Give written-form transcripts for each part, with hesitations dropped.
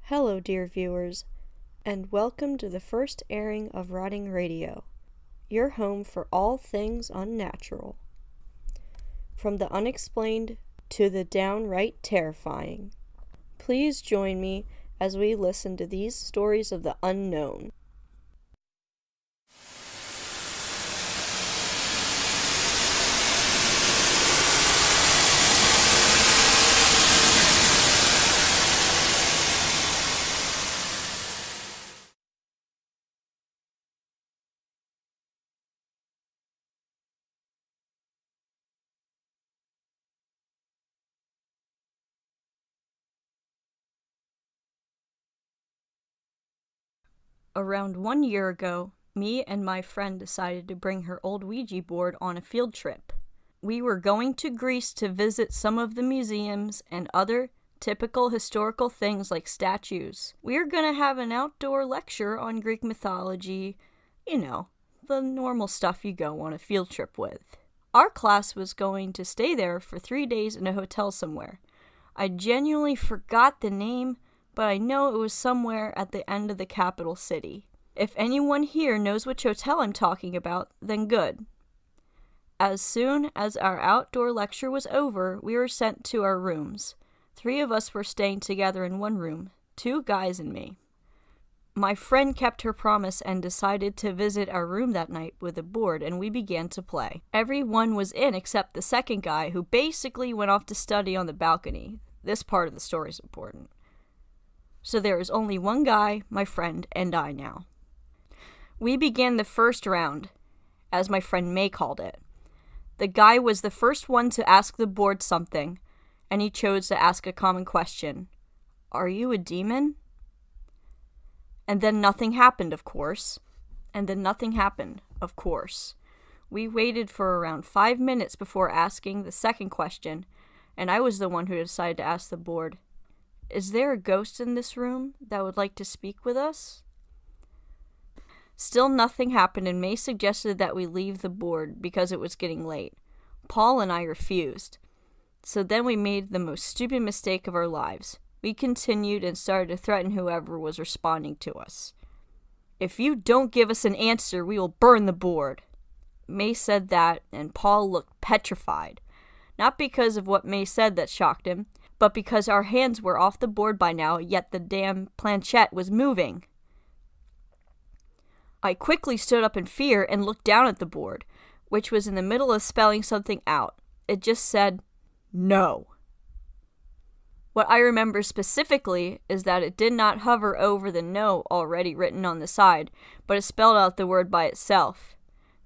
Hello, dear viewers, and welcome to the first airing of Rotting Radio, your home for all things unnatural. From the unexplained to the downright terrifying. Please join me as we listen to these stories of the unknown. Around 1 year ago, me and my friend decided to bring her old Ouija board on a field trip. We were going to Greece to visit some of the museums and other typical historical things like statues. We were going to have an outdoor lecture on Greek mythology, the normal stuff you go on a field trip with. Our class was going to stay there for 3 days in a hotel somewhere. I genuinely forgot the name, but I know it was somewhere at the end of the capital city. If anyone here knows which hotel I'm talking about, then good. As soon as our outdoor lecture was over, we were sent to our rooms. 3 of us were staying together in one room, 2 guys and me. My friend kept her promise and decided to visit our room that night with a board, and we began to play. Everyone was in except the second guy, who basically went off to study on the balcony. This part of the story is important. So there is only one guy, my friend, and I now. We began the first round, as my friend May called it. The guy was the first one to ask the board something, and he chose to ask a common question. Are you a demon? And then nothing happened, of course. We waited for around 5 minutes before asking the second question, and I was the one who decided to ask the board, is there a ghost in this room that would like to speak with us? Still nothing happened, and May suggested that we leave the board because it was getting late. Paul and I refused. So then we made the most stupid mistake of our lives. We continued and started to threaten whoever was responding to us. If you don't give us an answer, we will burn the board. May said that, and Paul looked petrified. Not because of what May said that shocked him, but because our hands were off the board by now, yet the damn planchette was moving. I quickly stood up in fear and looked down at the board, which was in the middle of spelling something out. It just said, no. What I remember specifically is that it did not hover over the no already written on the side, but it spelled out the word by itself.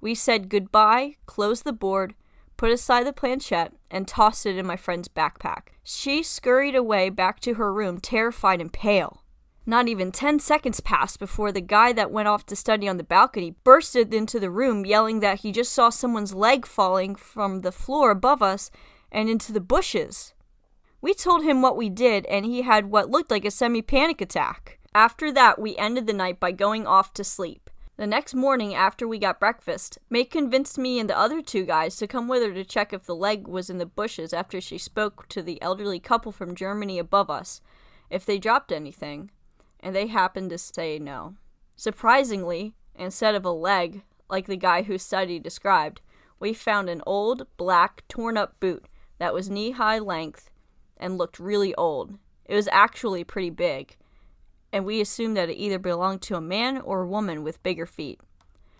We said goodbye, closed the board, put aside the planchette, and tossed it in my friend's backpack. She scurried away back to her room, terrified and pale. Not even 10 seconds passed before the guy that went off to study on the balcony bursted into the room, yelling that he just saw someone's leg falling from the floor above us and into the bushes. We told him what we did, and he had what looked like a semi-panic attack. After that, we ended the night by going off to sleep. The next morning, after we got breakfast, May convinced me and the other 2 guys to come with her to check if the leg was in the bushes after she spoke to the elderly couple from Germany above us, if they dropped anything, and they happened to say no. Surprisingly, instead of a leg, like the guy whose study described, we found an old, black, torn-up boot that was knee-high length and looked really old. It was actually pretty big, and we assumed that it either belonged to a man or a woman with bigger feet.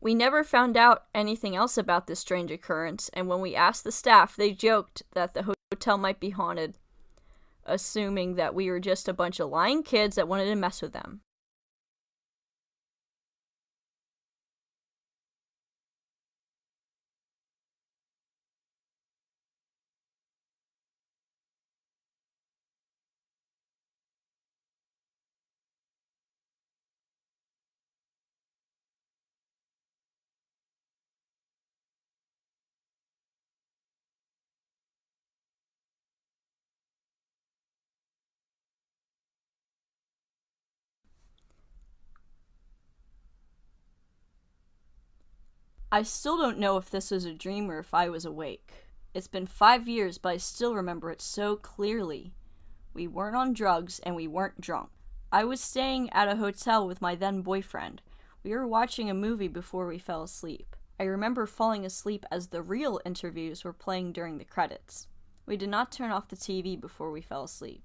We never found out anything else about this strange occurrence, and when we asked the staff, they joked that the hotel might be haunted, assuming that we were just a bunch of lying kids that wanted to mess with them. I still don't know if this was a dream or if I was awake. It's been 5 years, but I still remember it so clearly. We weren't on drugs and we weren't drunk. I was staying at a hotel with my then boyfriend. We were watching a movie before we fell asleep. I remember falling asleep as the real interviews were playing during the credits. We did not turn off the TV before we fell asleep.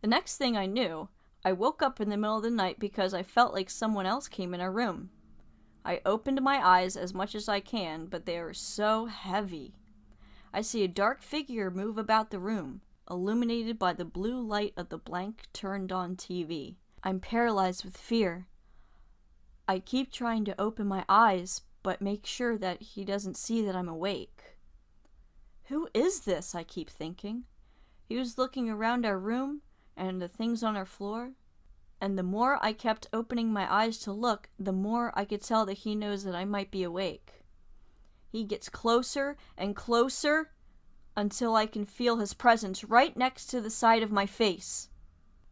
The next thing I knew, I woke up in the middle of the night because I felt like someone else came in our room. I opened my eyes as much as I can, but they are so heavy. I see a dark figure move about the room, illuminated by the blue light of the blank turned-on TV. I'm paralyzed with fear. I keep trying to open my eyes, but make sure that he doesn't see that I'm awake. Who is this? I keep thinking. He was looking around our room and the things on our floor, and the more I kept opening my eyes to look, the more I could tell that he knows that I might be awake. He gets closer and closer until I can feel his presence right next to the side of my face.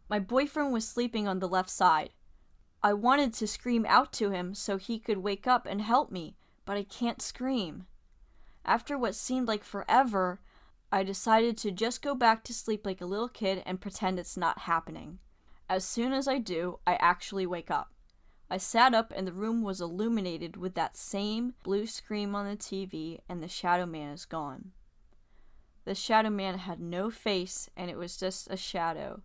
My boyfriend was sleeping on the left side. I wanted to scream out to him so he could wake up and help me, but I can't scream. After what seemed like forever, I decided to just go back to sleep like a little kid and pretend it's not happening. As soon as I do, I actually wake up. I sat up and the room was illuminated with that same blue screen on the TV, and the Shadow Man is gone. The Shadow Man had no face and it was just a shadow,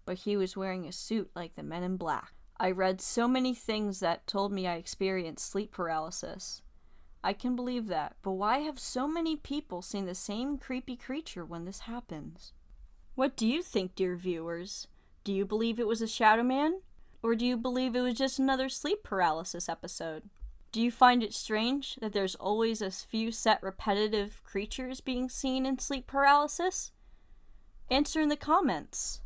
but he was wearing a suit like the Men in Black. I read so many things that told me I experienced sleep paralysis. I can believe that, but why have so many people seen the same creepy creature when this happens? What do you think, dear viewers? Do you believe it was a Shadow Man? Or do you believe it was just another sleep paralysis episode? Do you find it strange that there's always a few set repetitive creatures being seen in sleep paralysis? Answer in the comments.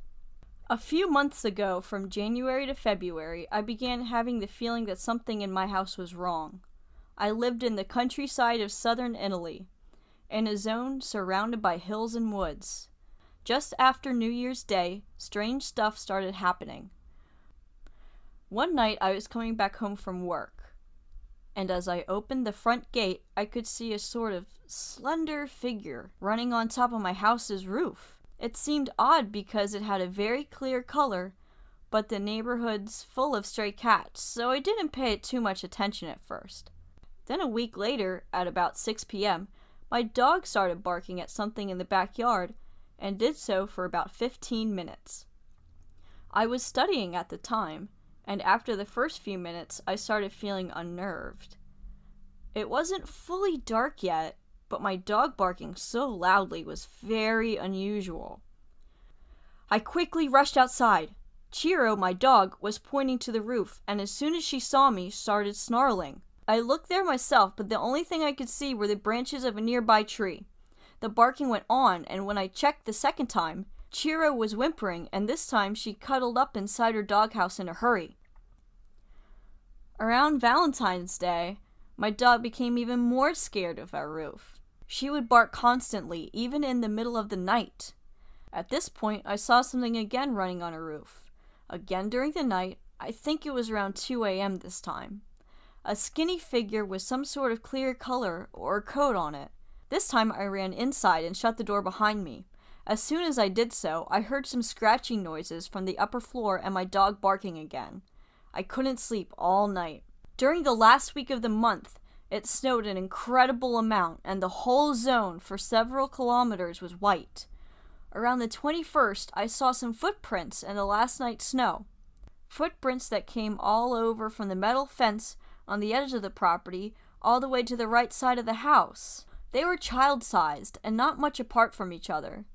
A few months ago, from January to February, I began having the feeling that something in my house was wrong. I lived in the countryside of southern Italy, in a zone surrounded by hills and woods. Just after New Year's Day, strange stuff started happening. One night I was coming back home from work, and as I opened the front gate, I could see a sort of slender figure running on top of my house's roof. It seemed odd because it had a very clear color, but the neighborhood's full of stray cats, so I didn't pay it too much attention at first. Then a week later, at about 6 p.m., my dog started barking at something in the backyard, and did so for about 15 minutes. I was studying at the time, and after the first few minutes, I started feeling unnerved. It wasn't fully dark yet, but my dog barking so loudly was very unusual. I quickly rushed outside. Chiro, my dog, was pointing to the roof, and as soon as she saw me, started snarling. I looked there myself, but the only thing I could see were the branches of a nearby tree. The barking went on, and when I checked the second time, Chiro was whimpering, and this time she cuddled up inside her doghouse in a hurry. Around Valentine's Day, my dog became even more scared of our roof. She would bark constantly, even in the middle of the night. At this point, I saw something again running on a roof. Again during the night, I think it was around 2 a.m. this time. A skinny figure with some sort of clear color or coat on it. This time I ran inside and shut the door behind me. As soon as I did so, I heard some scratching noises from the upper floor and my dog barking again. I couldn't sleep all night. During the last week of the month, it snowed an incredible amount, and the whole zone for several kilometers was white. Around the 21st, I saw some footprints in the last night's snow. Footprints that came all over from the metal fence on the edge of the property all the way to the right side of the house. They were child-sized and not much apart from each other.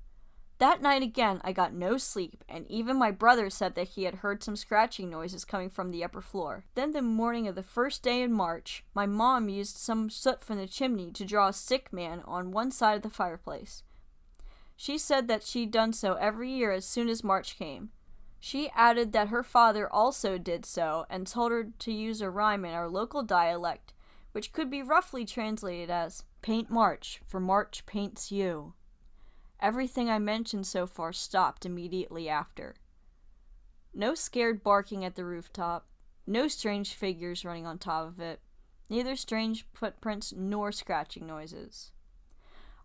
That night again, I got no sleep, and even my brother said that he had heard some scratching noises coming from the upper floor. Then the morning of the first day in March, my mom used some soot from the chimney to draw a sick man on one side of the fireplace. She said that she'd done so every year as soon as March came. She added that her father also did so, and told her to use a rhyme in our local dialect, which could be roughly translated as, "Paint March, for March paints you." Everything I mentioned so far stopped immediately after. No scared barking at the rooftop, no strange figures running on top of it, neither strange footprints nor scratching noises.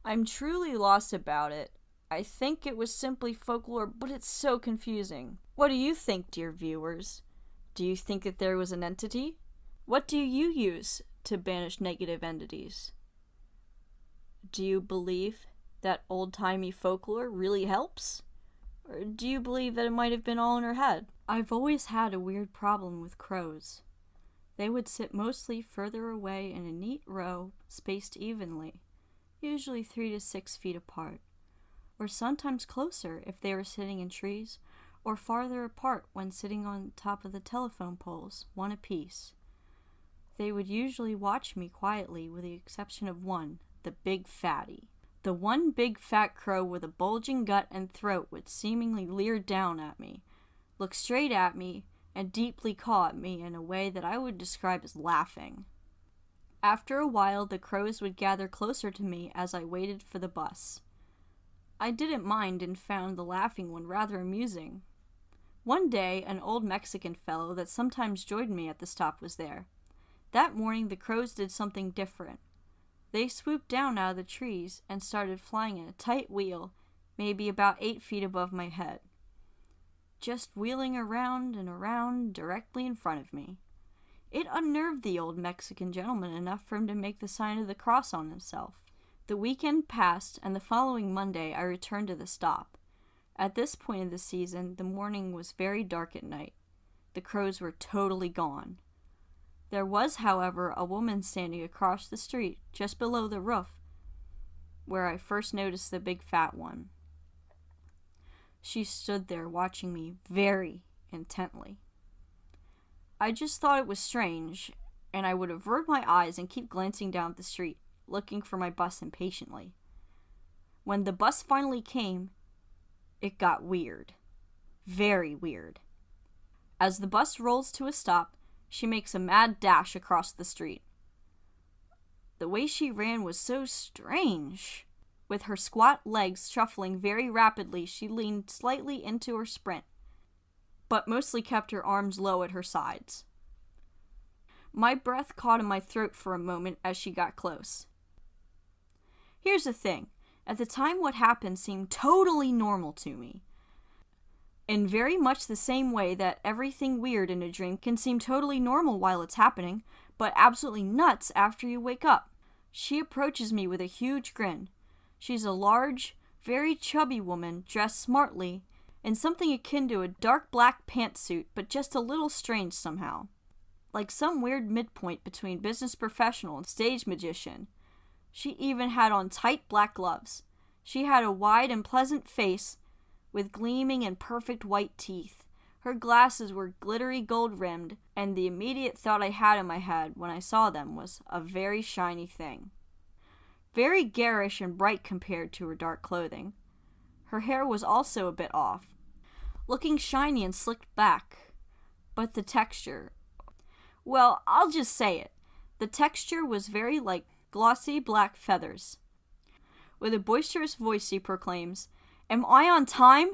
I'm truly lost about it. I think it was simply folklore, but it's so confusing. What do you think, dear viewers? Do you think that there was an entity? What do you use to banish negative entities? Do you believe that old-timey folklore really helps? Or do you believe that it might have been all in her head? I've always had a weird problem with crows. They would sit mostly further away in a neat row, spaced evenly, usually 3 to 6 feet apart, or sometimes closer if they were sitting in trees, or farther apart when sitting on top of the telephone poles, one apiece. They would usually watch me quietly with the exception of one, the big fatty. The one big fat crow with a bulging gut and throat would seemingly leer down at me, look straight at me, and deeply caw at me in a way that I would describe as laughing. After a while, the crows would gather closer to me as I waited for the bus. I didn't mind and found the laughing one rather amusing. One day, an old Mexican fellow that sometimes joined me at the stop was there. That morning, the crows did something different. They swooped down out of the trees and started flying in a tight wheel, maybe about 8 feet above my head, just wheeling around and around directly in front of me. It unnerved the old Mexican gentleman enough for him to make the sign of the cross on himself. The weekend passed, and the following Monday I returned to the stop. At this point of the season, the morning was very dark at night. The crows were totally gone. There was, however, a woman standing across the street, just below the roof, where I first noticed the big fat one. She stood there watching me very intently. I just thought it was strange, and I would avert my eyes and keep glancing down at the street, looking for my bus impatiently. When the bus finally came, it got weird. Very weird. As the bus rolls to a stop, she makes a mad dash across the street. The way she ran was so strange. With her squat legs shuffling very rapidly, she leaned slightly into her sprint, but mostly kept her arms low at her sides. My breath caught in my throat for a moment as she got close. Here's the thing. At the time, what happened seemed totally normal to me. In very much the same way that everything weird in a dream can seem totally normal while it's happening, but absolutely nuts after you wake up. She approaches me with a huge grin. She's a large, very chubby woman dressed smartly in something akin to a dark black pantsuit, but just a little strange somehow. Like some weird midpoint between business professional and stage magician. She even had on tight black gloves. She had a wide and pleasant face with gleaming and perfect white teeth. Her glasses were glittery gold-rimmed, and the immediate thought I had in my head when I saw them was a very shiny thing. Very garish and bright compared to her dark clothing. Her hair was also a bit off, looking shiny and slicked back. But the texture... well, I'll just say it. The texture was very like glossy black feathers. With a boisterous voice, she proclaims, "Am I on time?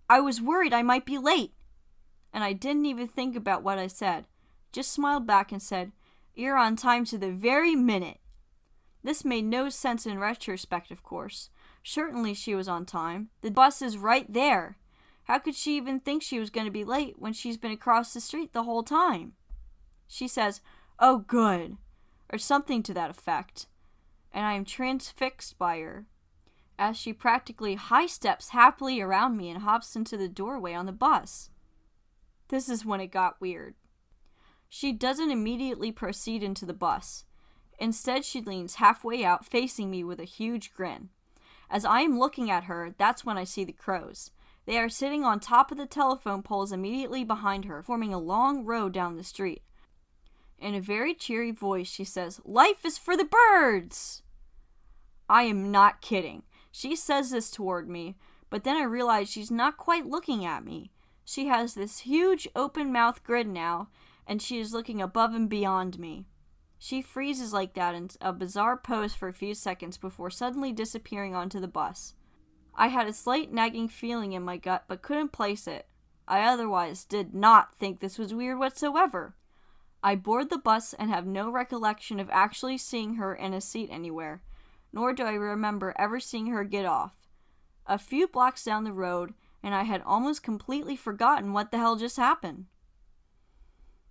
I was worried I might be late." And I didn't even think about what I said. Just smiled back and said, "You're on time to the very minute." This made no sense in retrospect, of course. Certainly she was on time. The bus is right there. How could she even think she was going to be late when she's been across the street the whole time? She says, "Oh, good," or something to that effect, and I am transfixed by her, as she practically high steps happily around me and hops into the doorway on the bus. This is when it got weird. She doesn't immediately proceed into the bus. Instead, she leans halfway out, facing me with a huge grin. As I am looking at her, that's when I see the crows. They are sitting on top of the telephone poles immediately behind her, forming a long row down the street. In a very cheery voice, she says, "Life is for the birds!" I am not kidding. She says this toward me, but then I realize she's not quite looking at me. She has this huge open-mouthed grin now, and she is looking above and beyond me. She freezes like that in a bizarre pose for a few seconds before suddenly disappearing onto the bus. I had a slight nagging feeling in my gut, but couldn't place it. I otherwise did not think this was weird whatsoever. I board the bus and have no recollection of actually seeing her in a seat anywhere, nor do I remember ever seeing her get off. a few blocks down the road, and I had almost completely forgotten what the hell just happened.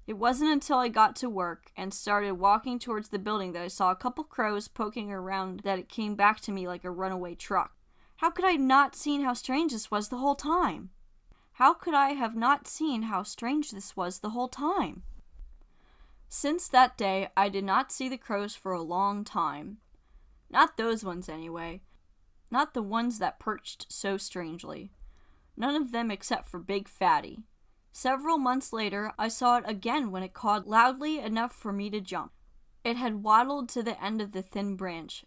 It wasn't until I got to work and started walking towards the building that I saw a couple crows poking around that it came back to me like a runaway truck. How could I not seen how strange this was the whole time? How could I have not seen how strange this was the whole time? Since that day, I did not see the crows for a long time. Not those ones anyway. Not the ones that perched so strangely. None of them except for Big Fatty. Several months later, I saw it again when it cawed loudly enough for me to jump. It had waddled to the end of the thin branch,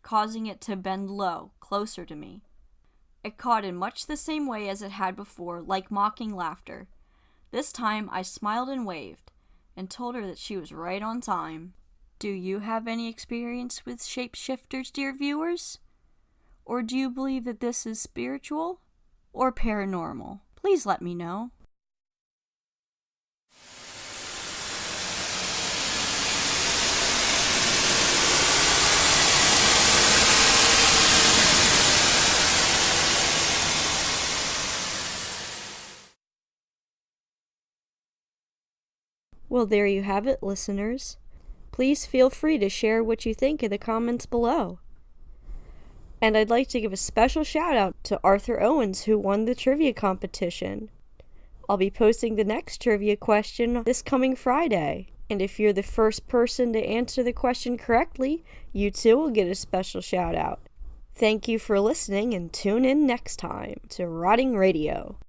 causing it to bend low, closer to me. It cawed in much the same way as it had before, like mocking laughter. This time, I smiled and waved, and told her that she was right on time. Do you have any experience with shapeshifters, dear viewers? Or do you believe that this is spiritual or paranormal? Please let me know. Well, there you have it, listeners. Please feel free to share what you think in the comments below. And I'd like to give a special shout out to Arthur Owens, who won the trivia competition. I'll be posting the next trivia question this coming Friday. And if you're the first person to answer the question correctly, you too will get a special shout out. Thank you for listening, and tune in next time to Rotting Radio.